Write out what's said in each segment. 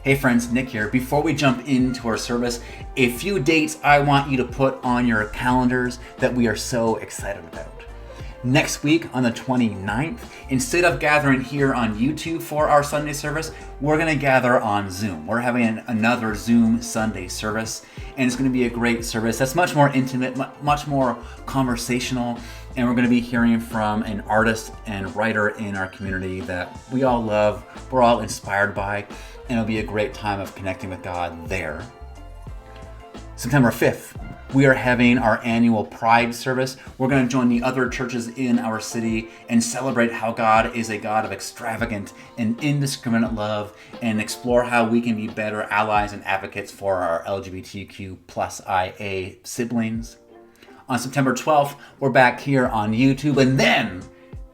Hey friends, Nick here. Before we jump into our service, a few dates I want you to put on your calendars that we are so excited about. Next week on the 29th, instead of gathering here on YouTube for our Sunday service, we're going to gather on Zoom. We're having another Zoom Sunday service, and it's going to be a great service that's much more intimate, much more conversational, and we're going to be hearing from an artist and writer in our community that we all love, we're all inspired by, and it'll be a great time of connecting with God there. September 5th, we are having our annual Pride service. We're going to join the other churches in our city and celebrate how God is a God of extravagant and indiscriminate love, and explore how we can be better allies and advocates for our LGBTQ plus IA siblings. On September 12th, we're back here on YouTube. And then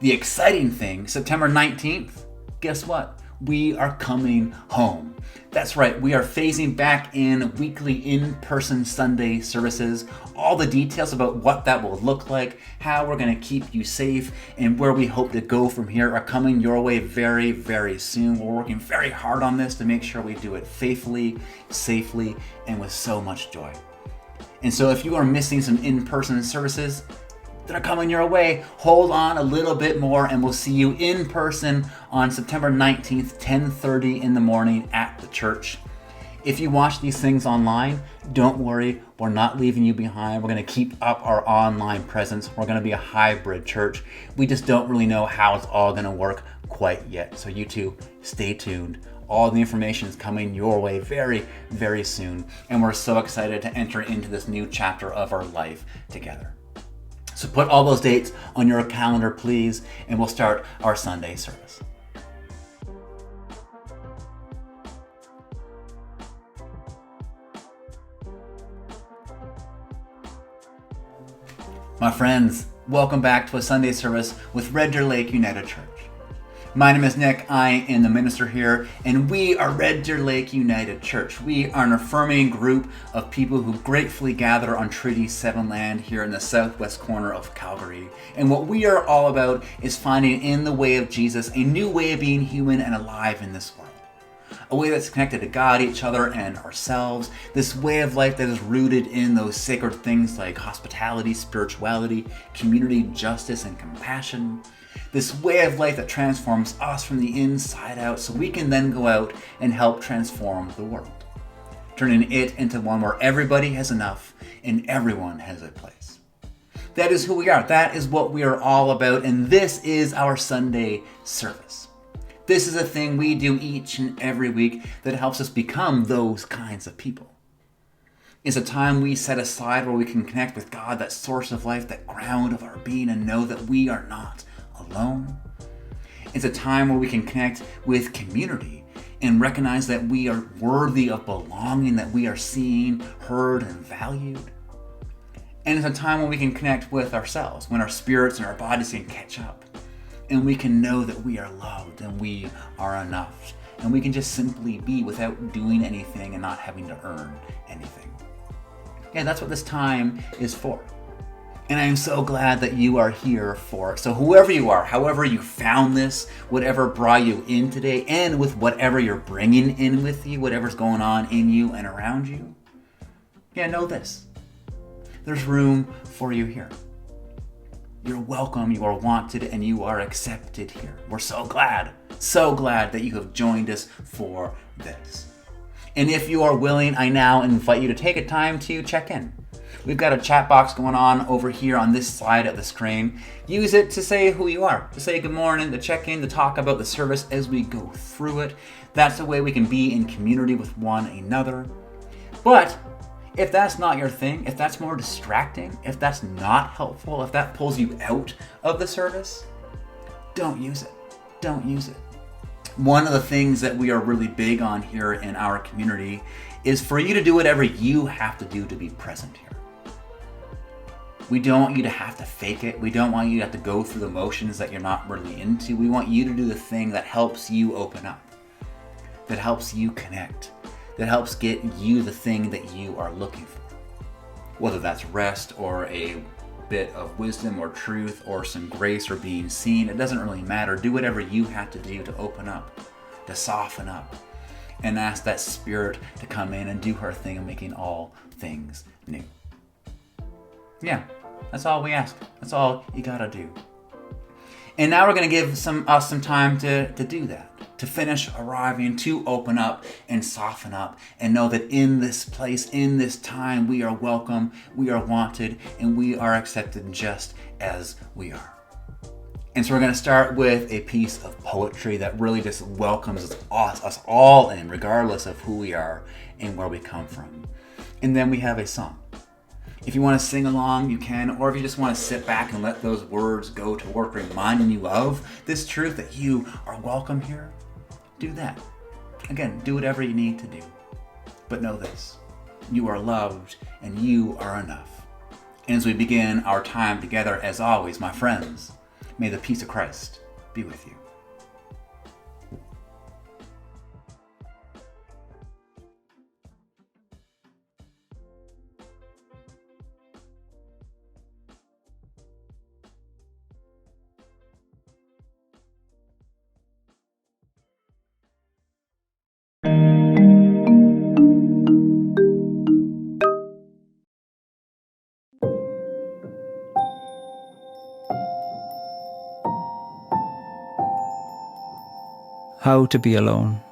the exciting thing, September 19th, guess what? We are coming home. That's right, we are phasing back in weekly in-person Sunday services. All the details about what that will look like, how we're going to keep you safe, and where we hope to go from here are coming your way very, very soon. We're working very hard on this to make sure we do it faithfully, safely, and with so much joy. And so if you are missing some in-person services that are coming your way, hold on a little bit more, and we'll see you in person on September 19th, 10:30 in the morning at the church. If you watch these things online, don't worry, we're not leaving you behind. We're going to keep up our online presence. We're going to be a hybrid church. We just don't really know how it's all going to work quite yet. So you two, stay tuned. All the information is coming your way very, very soon. And we're so excited to enter into this new chapter of our life together. So put all those dates on your calendar, please, and we'll start our Sunday service. My friends, welcome back to a Sunday service with Red Deer Lake United Church. My name is Nick, I am the minister here, and we are Red Deer Lake United Church. We are an affirming group of people who gratefully gather on Treaty 7 land here in the southwest corner of Calgary. And what we are all about is finding in the way of Jesus a new way of being human and alive in this world. A way that's connected to God, each other, and ourselves. This way of life that is rooted in those sacred things like hospitality, spirituality, community, justice, and compassion. This way of life that transforms us from the inside out so we can then go out and help transform the world, turning it into one where everybody has enough and everyone has a place. That is who we are. That is what we are all about, and this is our Sunday service. This is a thing we do each and every week that helps us become those kinds of people. It's a time we set aside where we can connect with God, that source of life, that ground of our being, and know that we are not alone. It's a time where we can connect with community and recognize that we are worthy of belonging, that we are seen, heard, and valued. And it's a time when we can connect with ourselves, when our spirits and our bodies can catch up, and we can know that we are loved and we are enough, and we can just simply be without doing anything and not having to earn anything. Yeah, that's what this time is for. And I am so glad that you are here for it. So whoever you are, however you found this, whatever brought you in today, and with whatever you're bringing in with you, whatever's going on in you and around you, know this. There's room for you here. You're welcome, you are wanted, and you are accepted here. We're so glad that you have joined us for this. And if you are willing, I now invite you to take a time to check in. We've got a chat box going on over here on this side of the screen. Use it to say who you are, to say good morning, to check in, to talk about the service as we go through it. That's the way we can be in community with one another. But if that's not your thing, if that's more distracting, if that's not helpful, if that pulls you out of the service, don't use it. Don't use it. One of the things that we are really big on here in our community is for you to do whatever you have to do to be present here. We don't want you to have to fake it. We don't want you to have to go through the motions that you're not really into. We want you to do the thing that helps you open up, that helps you connect, that helps get you the thing that you are looking for. Whether that's rest or a bit of wisdom or truth or some grace or being seen, it doesn't really matter. Do whatever you have to do to open up, to soften up, and ask that Spirit to come in and do her thing of making all things new. Yeah, that's all we ask. That's all you gotta do. And now we're gonna give us some time to do that, to finish arriving, to open up and soften up and know that in this place, in this time, we are welcome, we are wanted, and we are accepted just as we are. And so we're going to start with a piece of poetry that really just welcomes us all in, regardless of who we are and where we come from. And then we have a song. If you want to sing along, you can, or if you just want to sit back and let those words go to work reminding you of this truth that you are welcome here, do that. Again, do whatever you need to do. But know this, you are loved and you are enough. And as we begin our time together, as always, my friends, may the peace of Christ be with you. How to be alone.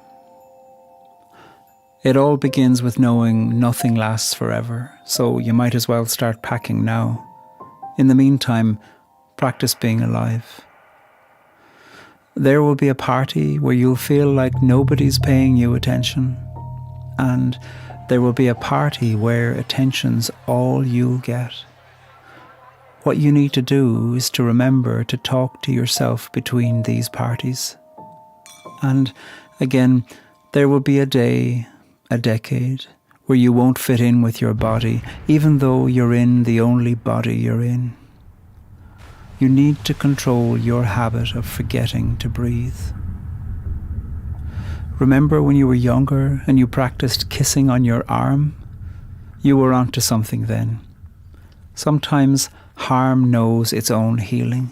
It all begins with knowing nothing lasts forever, so you might as well start packing now. In the meantime, practice being alive. There will be a party where you'll feel like nobody's paying you attention, and there will be a party where attention's all you'll get. What you need to do is to remember to talk to yourself between these parties. And again, there will be a day, a decade, where you won't fit in with your body, even though you're in the only body you're in. You need to control your habit of forgetting to breathe. Remember when you were younger and you practiced kissing on your arm? You were onto something then. Sometimes harm knows its own healing.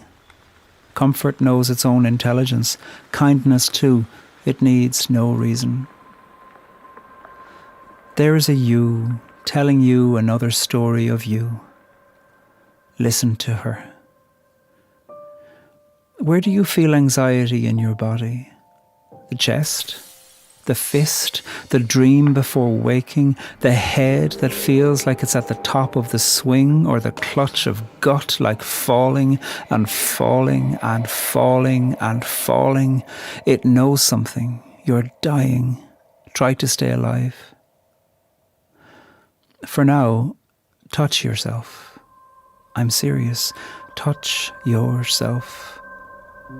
Comfort knows its own intelligence. Kindness too, it needs no reason. There is a you telling you another story of you. Listen to her. Where do you feel anxiety in your body? The chest? The fist? The dream before waking? The head that feels like it's at the top of the swing, or the clutch of gut like falling and falling and falling and falling? It knows something. You're dying. Try to stay alive. For now, touch yourself. I'm serious. Touch yourself.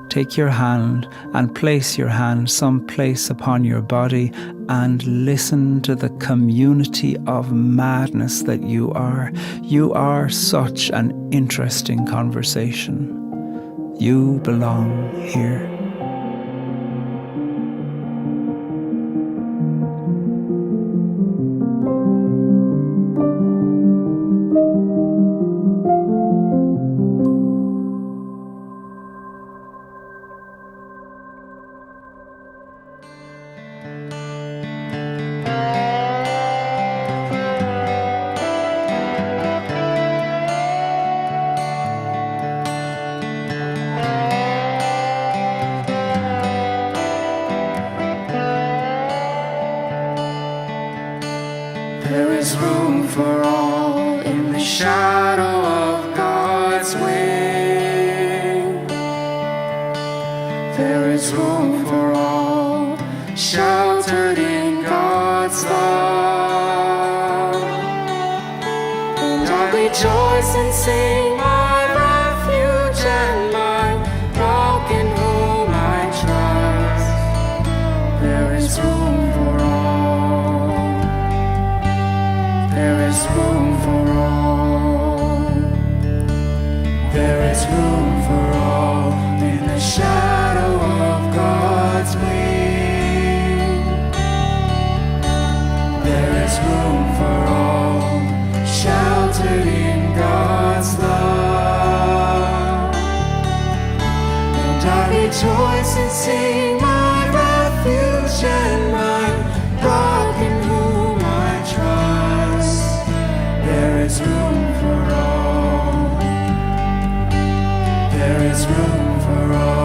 Take your hand and place your hand someplace upon your body and listen to the community of madness that you are. You are such an interesting conversation. You belong here. There is room for all in the shadow of God's wing. There is room for all sheltered in God's love. And I rejoice and sing, my refuge and my rock in whom I trust. There is room for all. There is room for all. There is room for all in the shadow of God's wing. There is room for all sheltered in God's love. And I rejoice and sing, my refuge and my is room for all.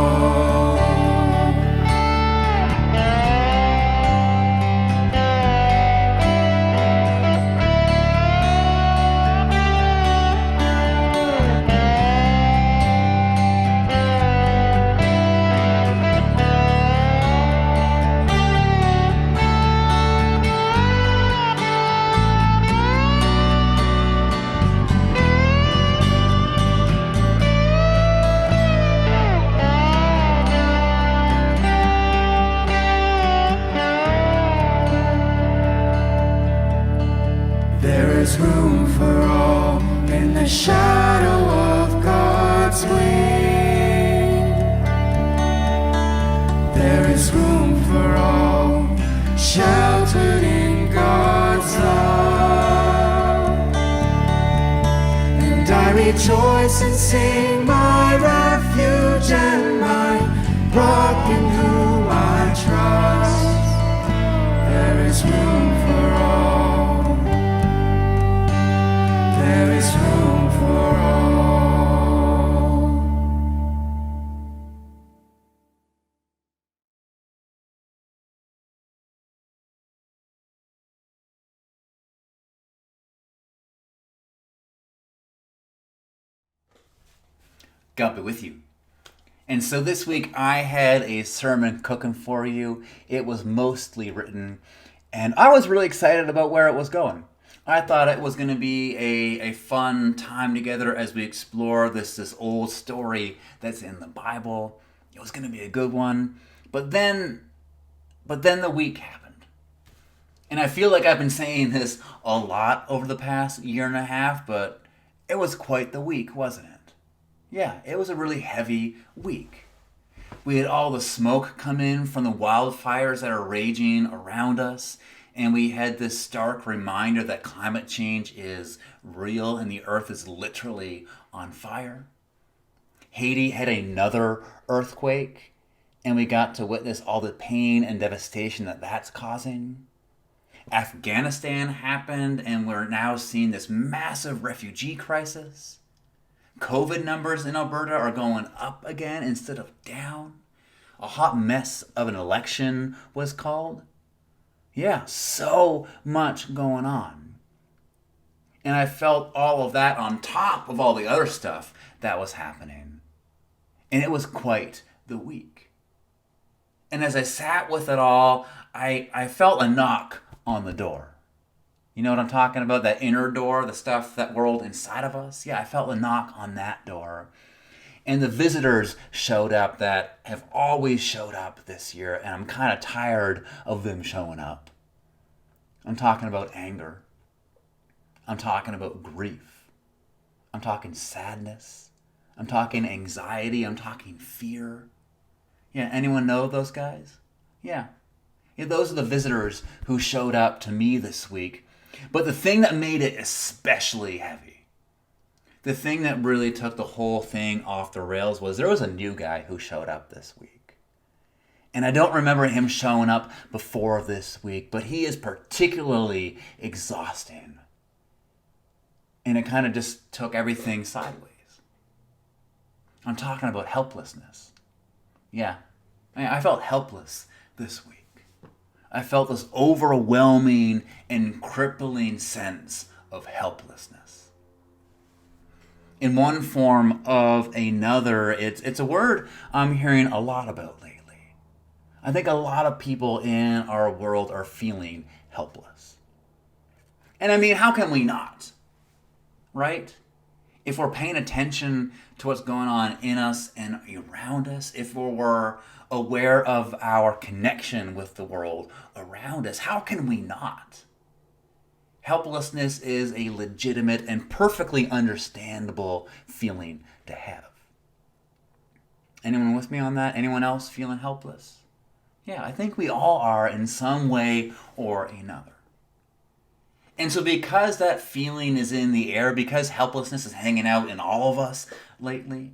There is room for all in the shadow of God's wing. There is room for all sheltered in God's love. And I rejoice and sing, my refuge and my rock in whom I trust. There is room for all. There is room for all. God be with you. And so this week I had a sermon cooking for you. It was mostly written, and I was really excited about where it was going. I thought it was going to be a fun time together as we explore this old story that's in the Bible. It was going to be a good one. But then the week happened. And I feel like I've been saying this a lot over the past year and a half, but it was quite the week, wasn't it? Yeah, it was a really heavy week. We had all the smoke come in from the wildfires that are raging around us. And we had this stark reminder that climate change is real and the earth is literally on fire. Haiti had another earthquake, and we got to witness all the pain and devastation that that's causing. Afghanistan happened, and we're now seeing this massive refugee crisis. COVID numbers in Alberta are going up again instead of down. A hot mess of an election was called. Yeah, so much going on. And I felt all of that on top of all the other stuff that was happening. And it was quite the week. And as I sat with it all, I felt a knock on the door. You know what I'm talking about? That inner door, the stuff that whirled inside of us? Yeah, I felt a knock on that door. And the visitors showed up that have always showed up this year, and I'm kind of tired of them showing up. I'm talking about anger. I'm talking about grief. I'm talking sadness. I'm talking anxiety. I'm talking fear. Yeah, anyone know those guys? Yeah. Yeah, those are the visitors who showed up to me this week. But the thing that made it especially heavy, the thing that really took the whole thing off the rails was there was a new guy who showed up this week. And I don't remember him showing up before this week, but he is particularly exhausting. And it kind of just took everything sideways. I'm talking about helplessness. Yeah, I felt helpless this week. I felt this overwhelming and crippling sense of helplessness. In one form of another, it's a word I'm hearing a lot about lately. I think a lot of people in our world are feeling helpless. And I mean, how can we not? Right? If we're paying attention to what's going on in us and around us, if we're aware of our connection with the world around us, how can we not? Helplessness is a legitimate and perfectly understandable feeling to have. Anyone with me on that? Anyone else feeling helpless? Yeah, I think we all are in some way or another. And so because that feeling is in the air, because helplessness is hanging out in all of us lately,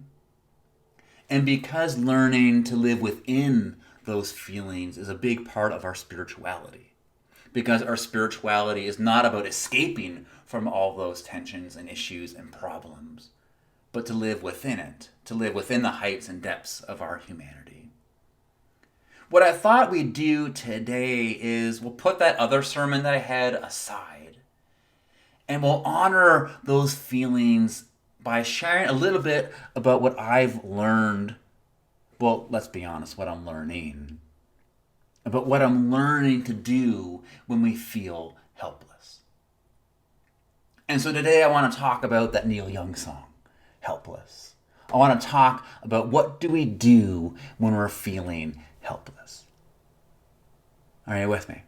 and because learning to live within those feelings is a big part of our spirituality, because our spirituality is not about escaping from all those tensions and issues and problems, but to live within it, to live within the heights and depths of our humanity. What I thought we'd do today is we'll put that other sermon that I had aside, and we'll honor those feelings by sharing a little bit about what I've learned. Well, let's be honest, what I'm learning. About what I'm learning to do when we feel helpless. And so today I want to talk about that Neil Young song, Helpless. I want to talk about what do we do when we're feeling helpless. Are you with me?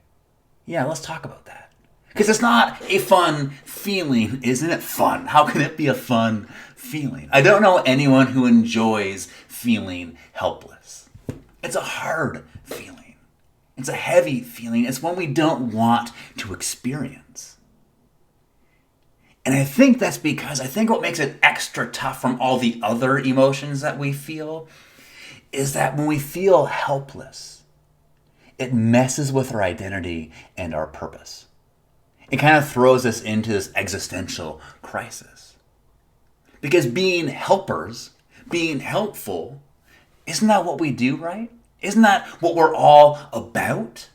Yeah, let's talk about that. Because it's not a fun feeling, isn't it fun? How can it be a fun feeling? I don't know anyone who enjoys feeling helpless. It's a hard feeling. It's a heavy feeling. It's one we don't want to experience. And I think that's because what makes it extra tough from all the other emotions that we feel is that when we feel helpless, it messes with our identity and our purpose. It kind of throws us into this existential crisis. Because being helpers, being helpful, isn't that what we do, right? Isn't that what we're all about?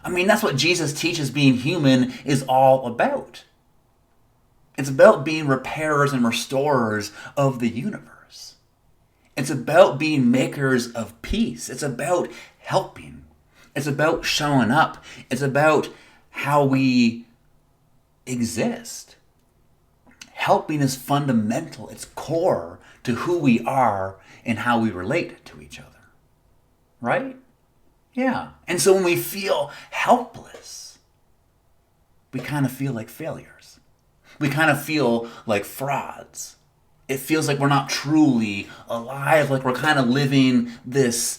I mean, that's what Jesus teaches being human is all about. It's about being repairers and restorers of the universe. It's about being makers of peace. It's about helping. It's about showing up. It's about how we exist. Helping is fundamental. It's core to who we are and how we relate to each other. Right? Yeah. And so when we feel helpless, we kind of feel like failures. We kind of feel like frauds. It feels like we're not truly alive, like we're kind of living this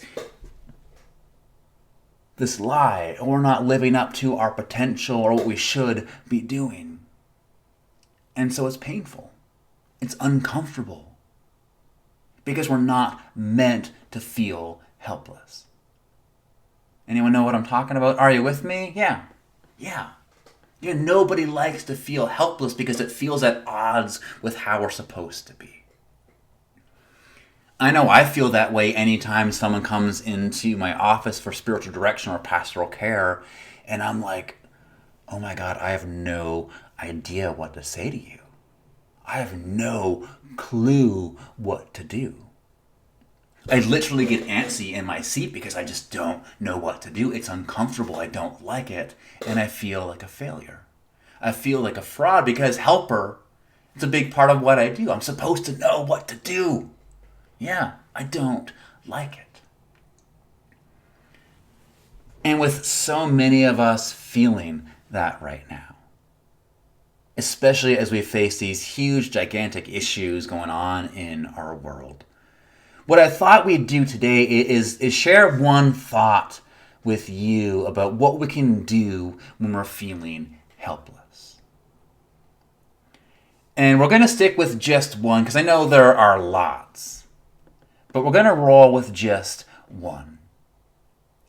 lie, or we're not living up to our potential or what we should be doing. And so it's painful. It's uncomfortable. Because we're not meant to feel helpless. Anyone know what I'm talking about? Are you with me? Yeah. Nobody likes to feel helpless because it feels at odds with how we're supposed to be. I know I feel that way anytime someone comes into my office for spiritual direction or pastoral care, and I'm like, oh my God, I have no idea what to say to you. I have no clue what to do. I literally get antsy in my seat because I just don't know what to do. It's uncomfortable. I don't like it. And I feel like a failure. I feel like a fraud because helper, it's a big part of what I do. I'm supposed to know what to do. Yeah, I don't like it. And with so many of us feeling that right now, especially as we face these huge, gigantic issues going on in our world, what I thought we'd do today is share one thought with you about what we can do when we're feeling helpless. And we're going to stick with just one, because I know there are lots. But we're going to roll with just one.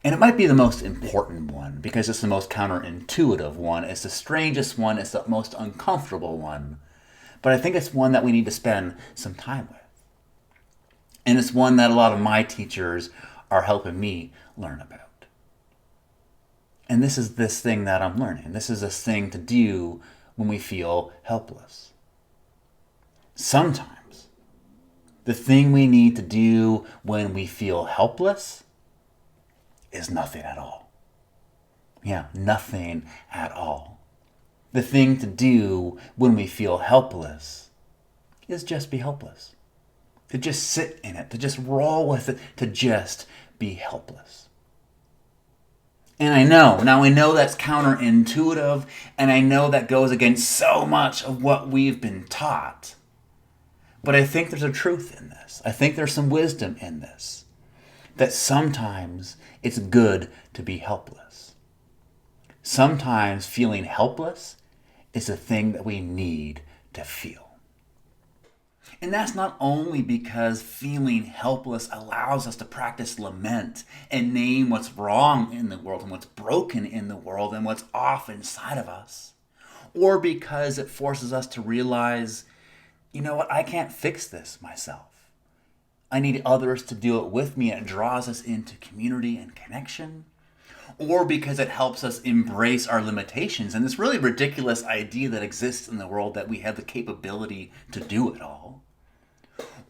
And it might be the most important one, because it's the most counterintuitive one. It's the strangest one. It's the most uncomfortable one. But I think it's one that we need to spend some time with. And it's one that a lot of my teachers are helping me learn about. And this is this thing that I'm learning. This is this thing to do when we feel helpless. Sometimes, the thing we need to do when we feel helpless is nothing at all. Yeah, nothing at all. The thing to do when we feel helpless is just be helpless. To just sit in it, to just roll with it, to just be helpless. And I know that's counterintuitive, and I know that goes against so much of what we've been taught. But I think there's a truth in this. I think there's some wisdom in this. That sometimes it's good to be helpless. Sometimes feeling helpless is a thing that we need to feel. And that's not only because feeling helpless allows us to practice lament and name what's wrong in the world and what's broken in the world and what's off inside of us, or because it forces us to realize you know what, I can't fix this myself. I need others to do it with me. It draws us into community and connection. Or because it helps us embrace our limitations and this really ridiculous idea that exists in the world that we have the capability to do it all.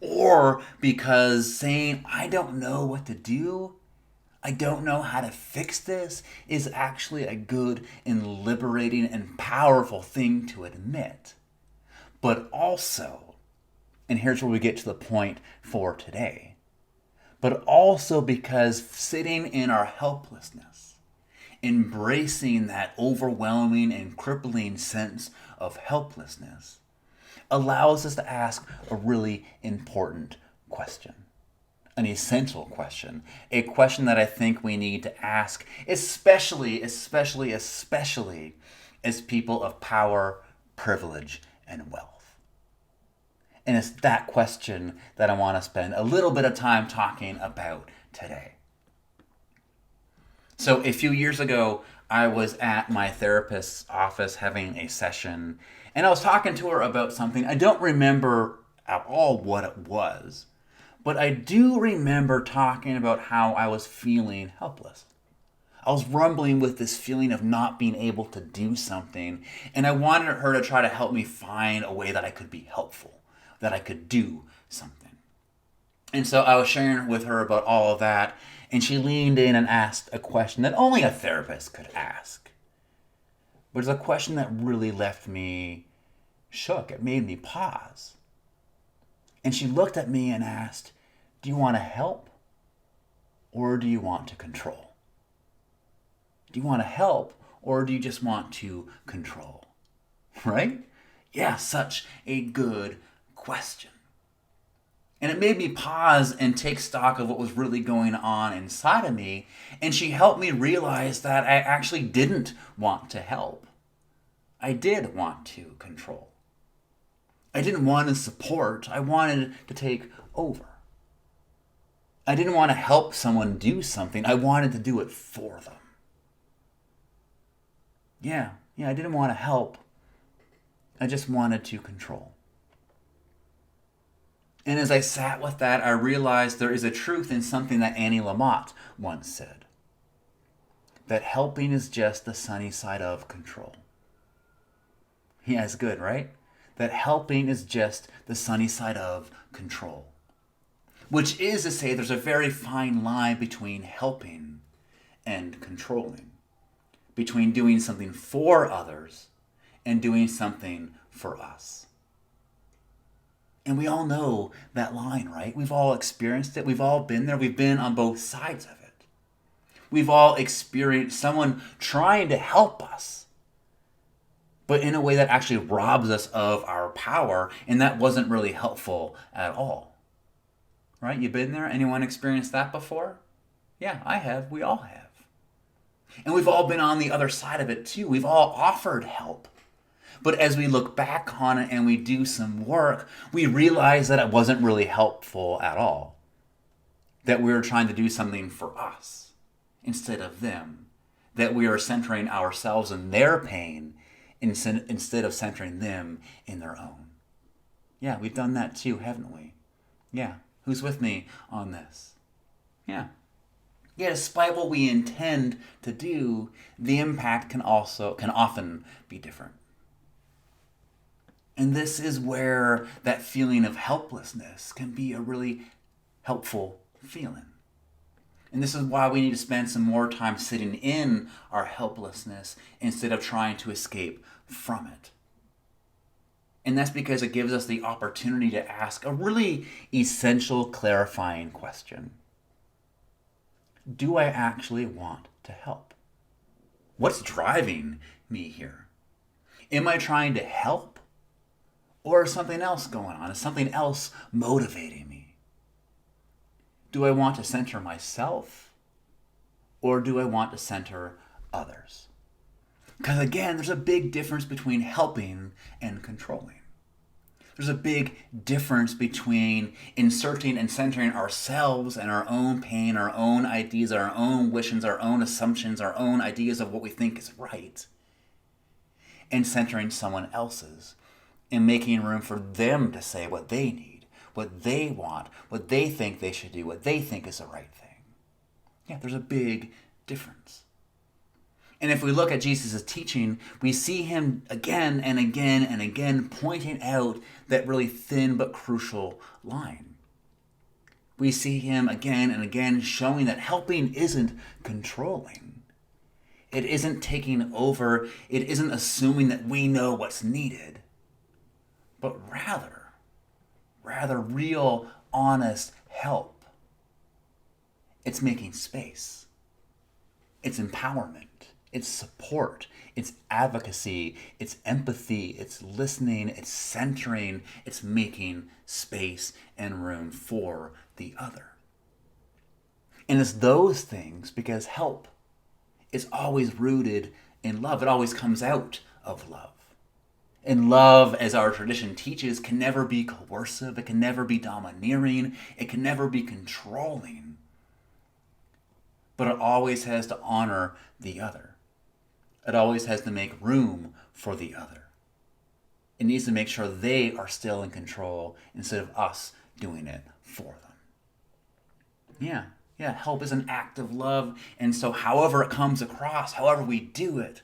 Or because saying, I don't know what to do, I don't know how to fix this, is actually a good and liberating and powerful thing to admit. But also, and here's where we get to the point for today, but also because sitting in our helplessness, embracing that overwhelming and crippling sense of helplessness, allows us to ask a really important question, an essential question, a question that I think we need to ask, especially as people of power, privilege, and wealth. And it's that question that I want to spend a little bit of time talking about today. So a few years ago, I was at my therapist's office having a session, and I was talking to her about something. I don't remember at all what it was, but I do remember talking about how I was feeling helpless. I was rumbling with this feeling of not being able to do something, and I wanted her to try to help me find a way that I could be helpful, that I could do something. And so I was sharing with her about all of that, and she leaned in and asked a question that only a therapist could ask. But it's a question that really left me shook. It made me pause. And she looked at me and asked, do you want to help or do you want to control? Do you want to help or do you just want to control? Right? Yeah, such a good question. And it made me pause and take stock of what was really going on inside of me. And she helped me realize that I actually didn't want to help. I did want to control. I didn't want to support. I wanted to take over. I didn't want to help someone do something. I wanted to do it for them. Yeah, I didn't want to help. I just wanted to control. And as I sat with that, I realized there is a truth in something that Annie Lamott once said. That helping is just the sunny side of control. Yeah, it's good, right? That helping is just the sunny side of control. Which is to say there's a very fine line between helping and controlling. Between doing something for others and doing something for us. And we all know that line, right? We've all experienced it. We've all been there. We've been on both sides of it. We've all experienced someone trying to help us, but in a way that actually robs us of our power, and that wasn't really helpful at all. Right? You've been there? Anyone experienced that before? Yeah, I have. We all have. And we've all been on the other side of it too. We've all offered help. But as we look back on it and we do some work, we realize that it wasn't really helpful at all. That we were trying to do something for us instead of them. That we are centering ourselves in their pain instead of centering them in their own. Yeah, we've done that too, haven't we? Yeah, who's with me on this? Yeah, despite what we intend to do, the impact can often be different. And this is where that feeling of helplessness can be a really helpful feeling. And this is why we need to spend some more time sitting in our helplessness instead of trying to escape from it. And that's because it gives us the opportunity to ask a really essential, clarifying question. Do I actually want to help? What's driving me here? Am I trying to help? Or is something else going on? Is something else motivating me? Do I want to center myself? Or do I want to center others? Because again, there's a big difference between helping and controlling. There's a big difference between inserting and centering ourselves and our own pain, our own ideas, our own wishes, our own assumptions, our own ideas of what we think is right, and centering someone else's and making room for them to say what they need, what they want, what they think they should do, what they think is the right thing. Yeah, there's a big difference. And if we look at Jesus' teaching, we see him again and again and again pointing out that really thin but crucial line. We see him again and again showing that helping isn't controlling. It isn't taking over. It isn't assuming that we know what's needed. But rather real, honest help. It's making space. It's empowerment. It's support. It's advocacy. It's empathy. It's listening. It's centering. It's making space and room for the other. And it's those things because help is always rooted in love. It always comes out of love. And love, as our tradition teaches, can never be coercive. It can never be domineering. It can never be controlling. But it always has to honor the other. It always has to make room for the other. It needs to make sure they are still in control instead of us doing it for them. Yeah, help is an act of love. And so however it comes across, however we do it,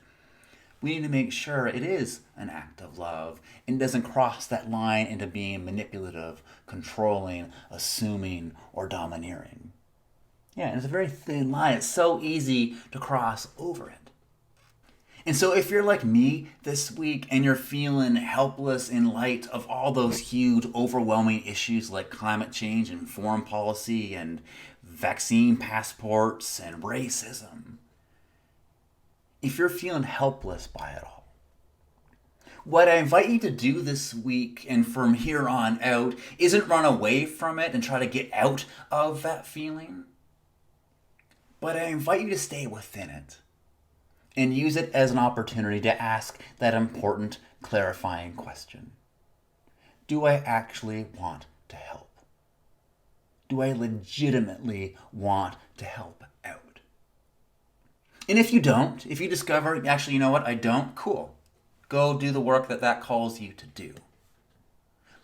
we need to make sure it is an act of love and doesn't cross that line into being manipulative, controlling, assuming, or domineering. Yeah, and it's a very thin line. It's so easy to cross over it. And so if you're like me this week and you're feeling helpless in light of all those huge, overwhelming issues like climate change and foreign policy and vaccine passports and racism, if you're feeling helpless by it all, what I invite you to do this week and from here on out isn't run away from it and try to get out of that feeling, but I invite you to stay within it and use it as an opportunity to ask that important clarifying question. Do I actually want to help? Do I legitimately want to help out? And if you don't, if you discover, actually, you know what, I don't, cool. Go do the work that calls you to do.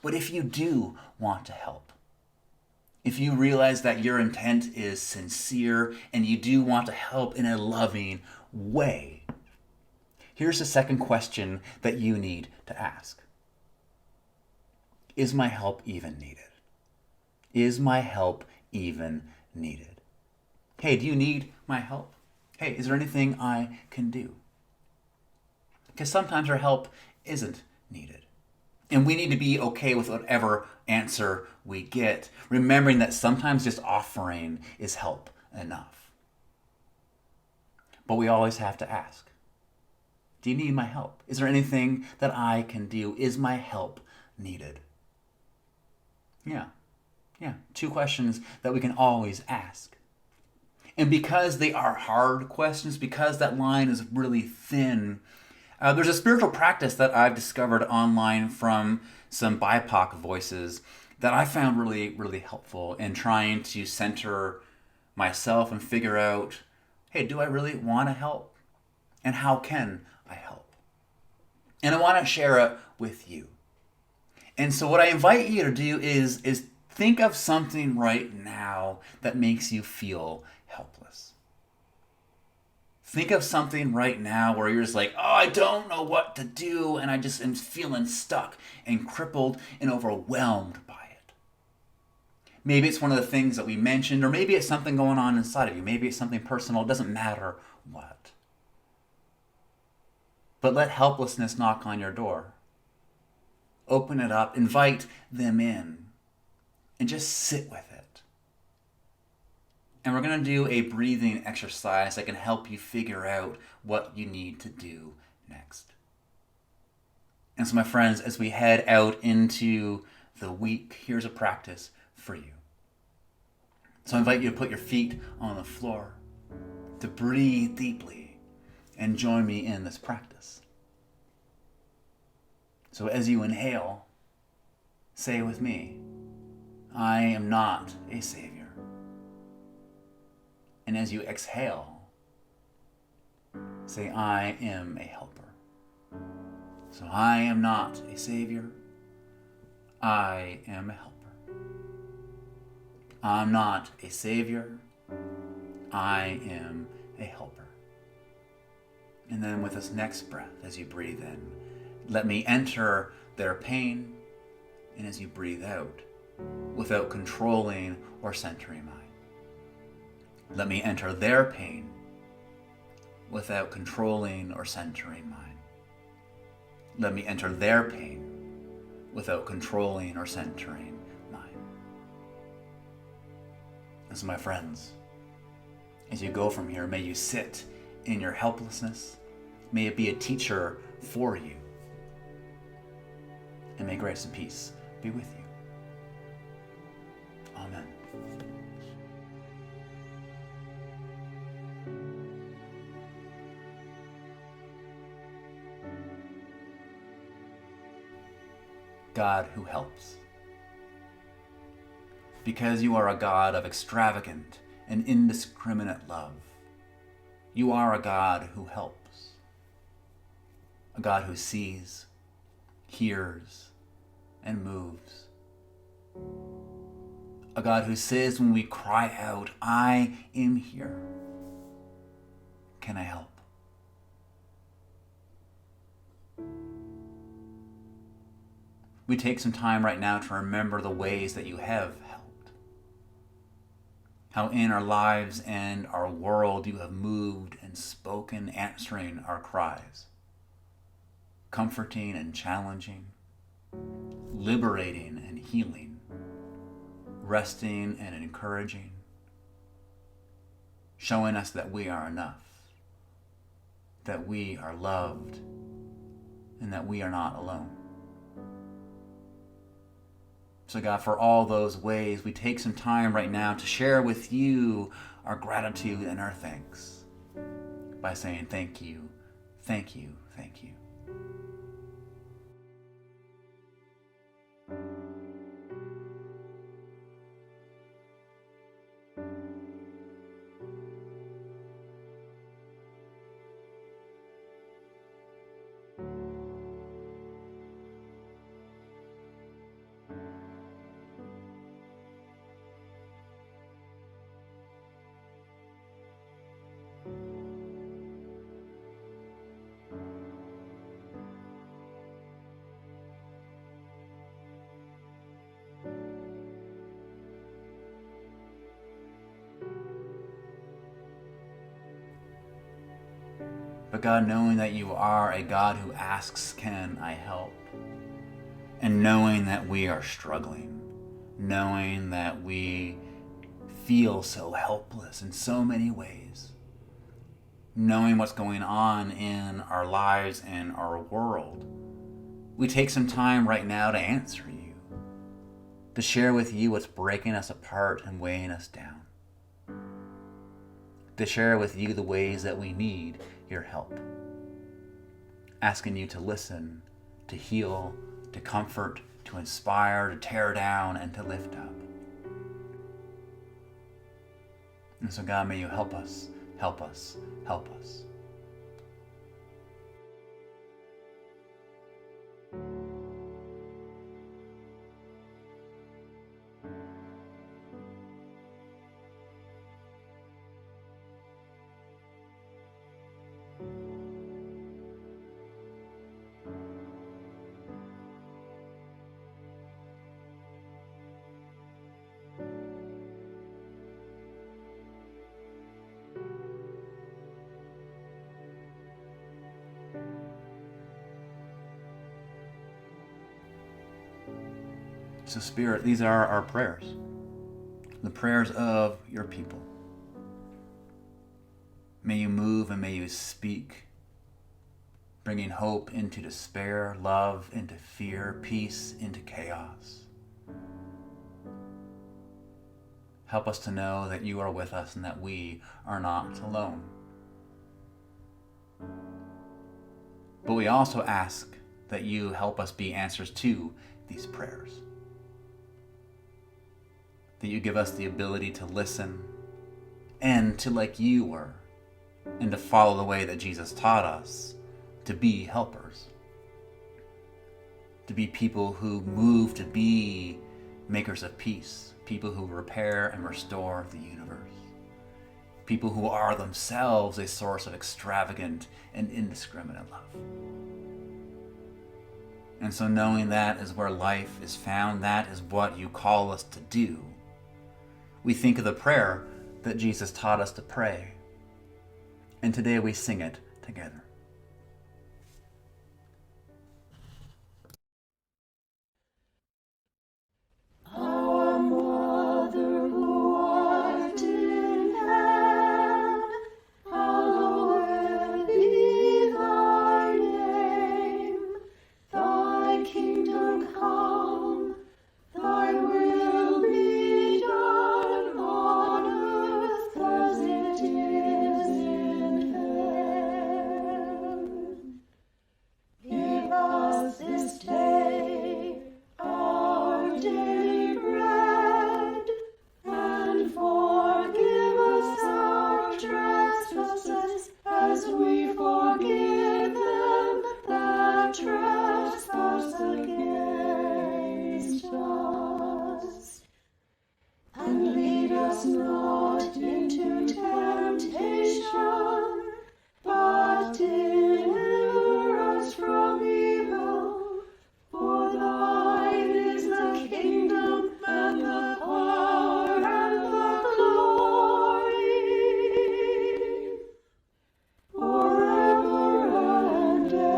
But if you do want to help, if you realize that your intent is sincere and you do want to help in a loving way, here's the second question that you need to ask. Is my help even needed? Is my help even needed? Hey, do you need my help? Hey, is there anything I can do? Because sometimes our help isn't needed. And we need to be okay with whatever answer we get, remembering that sometimes just offering is help enough. But we always have to ask, do you need my help? Is there anything that I can do? Is my help needed? Yeah. Two questions that we can always ask. And because they are hard questions, because that line is really thin, there's a spiritual practice that I've discovered online from some BIPOC voices that I found really, really helpful in trying to center myself and figure out, hey, do I really want to help? And how can I help? And I want to share it with you. And so what I invite you to do is think of something right now that makes you feel helpless. Think of something right now where you're just like, oh, I don't know what to do, and I just am feeling stuck and crippled and overwhelmed by it. Maybe it's one of the things that we mentioned, or maybe it's something going on inside of you. Maybe it's something personal. It doesn't matter what. But let helplessness knock on your door. Open it up, invite them in, and just sit with it. And we're going to do a breathing exercise that can help you figure out what you need to do next. And so, my friends, as we head out into the week, here's a practice for you. So I invite you to put your feet on the floor, to breathe deeply, and join me in this practice. So as you inhale, say with me, I am not a savior. And as you exhale, say, I am a helper. So I am not a savior. I am a helper. I'm not a savior. I am a helper. And then with this next breath, as you breathe in, let me enter their pain. And as you breathe out, without controlling or centering mine, let me enter their pain without controlling or centering mine. Let me enter their pain without controlling or centering mine. And so, my friends, as you go from here, may you sit in your helplessness. May it be a teacher for you. And may grace and peace be with you. Amen. God who helps. Because you are a God of extravagant and indiscriminate love, you are a God who helps. A God who sees, hears, and moves. A God who says when we cry out, I am here. Can I help? We take some time right now to remember the ways that you have helped. How in our lives and our world you have moved and spoken, answering our cries. Comforting and challenging. Liberating and healing. Resting and encouraging. Showing us that we are enough. That we are loved. And that we are not alone. So God, for all those ways, we take some time right now to share with you our gratitude and our thanks by saying thank you, thank you, thank you. But God, knowing that you are a God who asks, can I help? And knowing that we are struggling, knowing that we feel so helpless in so many ways, knowing what's going on in our lives and our world, we take some time right now to answer you, to share with you what's breaking us apart and weighing us down, to share with you the ways that we need your help, asking you to listen, to heal, to comfort, to inspire, to tear down, and to lift up. And so God, may you help us, help us, help us. So Spirit, these are our prayers, the prayers of your people. May you move and may you speak, bringing hope into despair, love into fear, peace into chaos. Help us to know that you are with us and that we are not alone. But we also ask that you help us be answers to these prayers. That you give us the ability to listen and to, like you were, and to follow the way that Jesus taught us, to be helpers. to be people who move to be makers of peace, people who repair and restore the universe, people who are themselves a source of extravagant and indiscriminate love. And so knowing that is where life is found, that is what you call us to do, we think of the prayer that Jesus taught us to pray. And today we sing it together. Our Mother who art in heaven, hallowed be thy name. Thy kingdom come, thy will be done on earth as it is in heaven. Give us this day our daily bread, and forgive us our trespasses as we forgive them that trespass against us. And lead us not into temptation, but deliver us from evil. For thine is the kingdom and the power and the glory, forever and ever.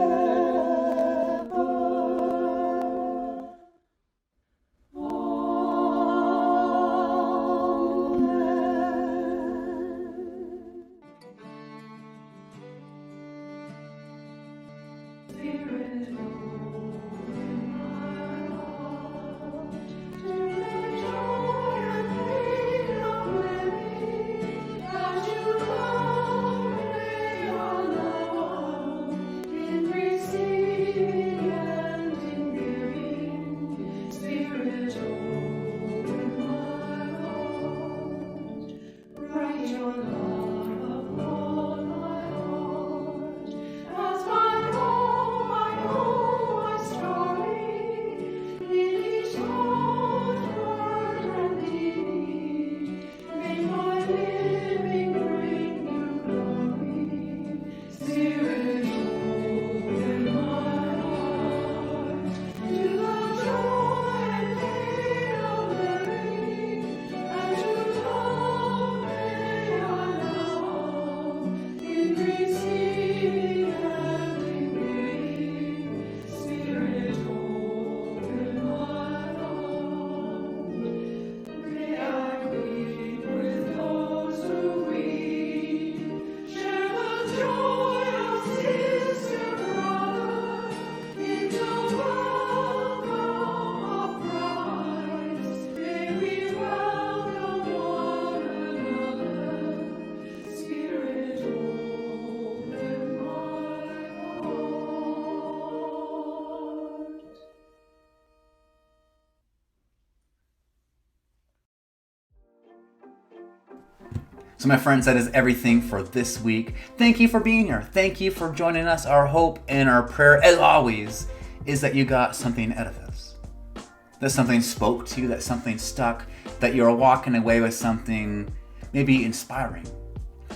So my friends, that is everything for this week. Thank you for being here. Thank you for joining us. Our hope and our prayer, as always, is that you got something out of this. That something spoke to you, that something stuck, that you're walking away with something maybe inspiring,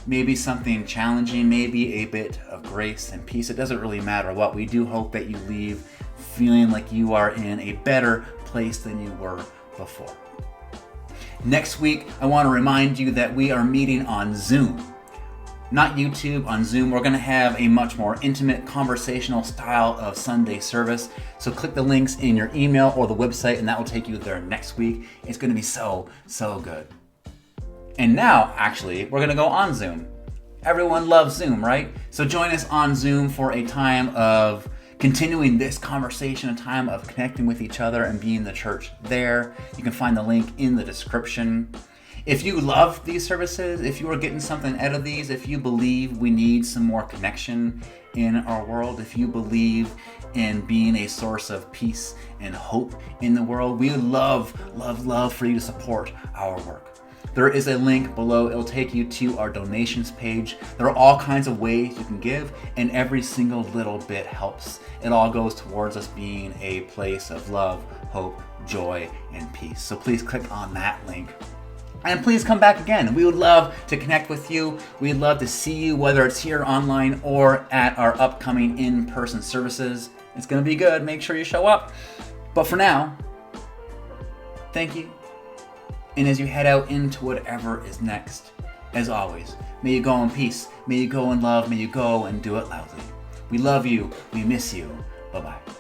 maybe something challenging, maybe a bit of grace and peace. It doesn't really matter what. We do hope that you leave feeling like you are in a better place than you were before. Next week, I want to remind you that we are meeting on Zoom. Not YouTube, on Zoom. We're going to have a much more intimate, conversational style of Sunday service. So click the links in your email or the website, and that will take you there next week. It's going to be so good. And now, actually, we're going to go on Zoom. Everyone loves Zoom, right? So join us on Zoom for a time of continuing this conversation, a time of connecting with each other and being the church there. You can find the link in the description. If you love these services, if you are getting something out of these, if you believe we need some more connection in our world, if you believe in being a source of peace and hope in the world, we would love for you to support our work. There is a link below. It'll take you to our donations page. There are all kinds of ways you can give, and every single little bit helps. It all goes towards us being a place of love, hope, joy, and peace. So please click on that link. And please come back again. We would love to connect with you. We'd love to see you, whether it's here online or at our upcoming in-person services. It's going to be good. Make sure you show up. But for now, thank you. And as you head out into whatever is next, as always, may you go in peace. May you go in love. May you go and do it loudly. We love you. We miss you. Bye-bye.